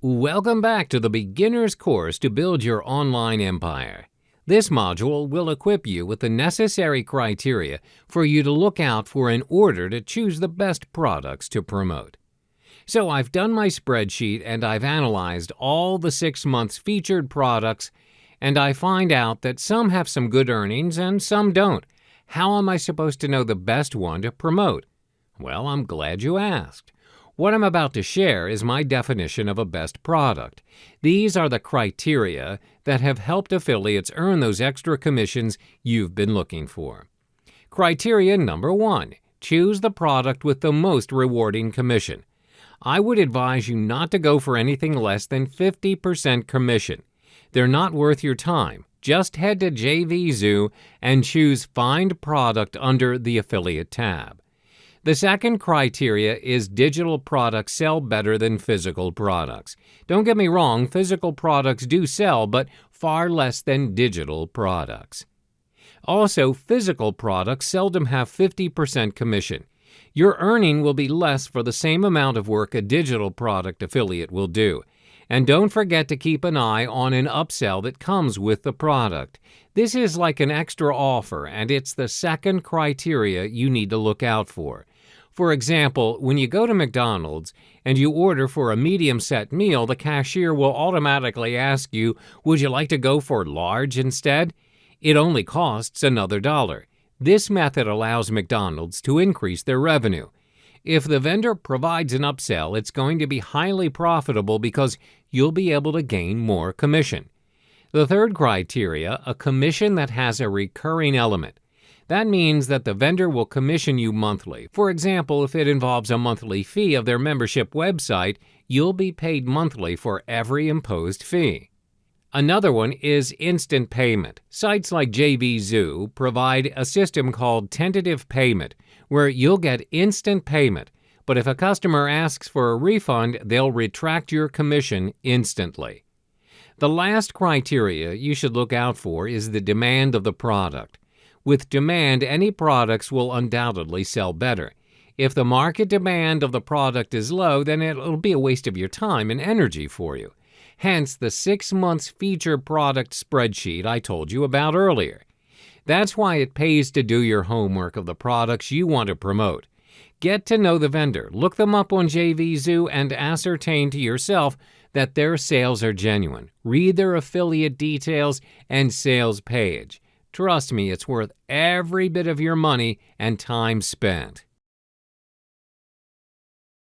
Welcome back to the beginner's course to build your online empire. This module will equip you with the necessary criteria for you to look out for in order to choose the best products to promote. So I've done my spreadsheet and I've analyzed all the 6 months featured products, and I find out that some have some good earnings and some don't. How am I supposed to know the best one to promote? Well, I'm glad you asked. What I'm about to share is my definition of a best product. These are the criteria that have helped affiliates earn those extra commissions you've been looking for. Criteria number 1, choose the product with the most rewarding commission. I would advise you not to go for anything less than 50% commission. They're not worth your time. Just head to JVZoo and choose Find Product under the Affiliate tab. The second criteria is digital products sell better than physical products. Don't get me wrong, physical products do sell, but far less than digital products. Also, physical products seldom have 50% commission. Your earning will be less for the same amount of work a digital product affiliate will do. And don't forget to keep an eye on an upsell that comes with the product. This is like an extra offer, and it's the second criteria you need to look out for. For example, when you go to McDonald's and you order for a medium set meal, the cashier will automatically ask you, would you like to go for large instead? It only costs another $1. This method allows McDonald's to increase their revenue. If the vendor provides an upsell, it's going to be highly profitable because you'll be able to gain more commission. The third criteria, a commission that has a recurring element. That means that the vendor will commission you monthly. For example, if it involves a monthly fee of their membership website, you'll be paid monthly for every imposed fee. Another one is instant payment. Sites like JVZoo provide a system called tentative payment, where you'll get instant payment, but if a customer asks for a refund, they'll retract your commission instantly. The last criteria you should look out for is the demand of the product. With demand, any products will undoubtedly sell better. If the market demand of the product is low, then it'll be a waste of your time and energy for you. Hence the 6 months featured product spreadsheet I told you about earlier. That's why it pays to do your homework of the products you want to promote. Get to know the vendor, look them up on JVZoo, and ascertain to yourself that their sales are genuine. Read their affiliate details and sales page. Trust me, it's worth every bit of your money and time spent.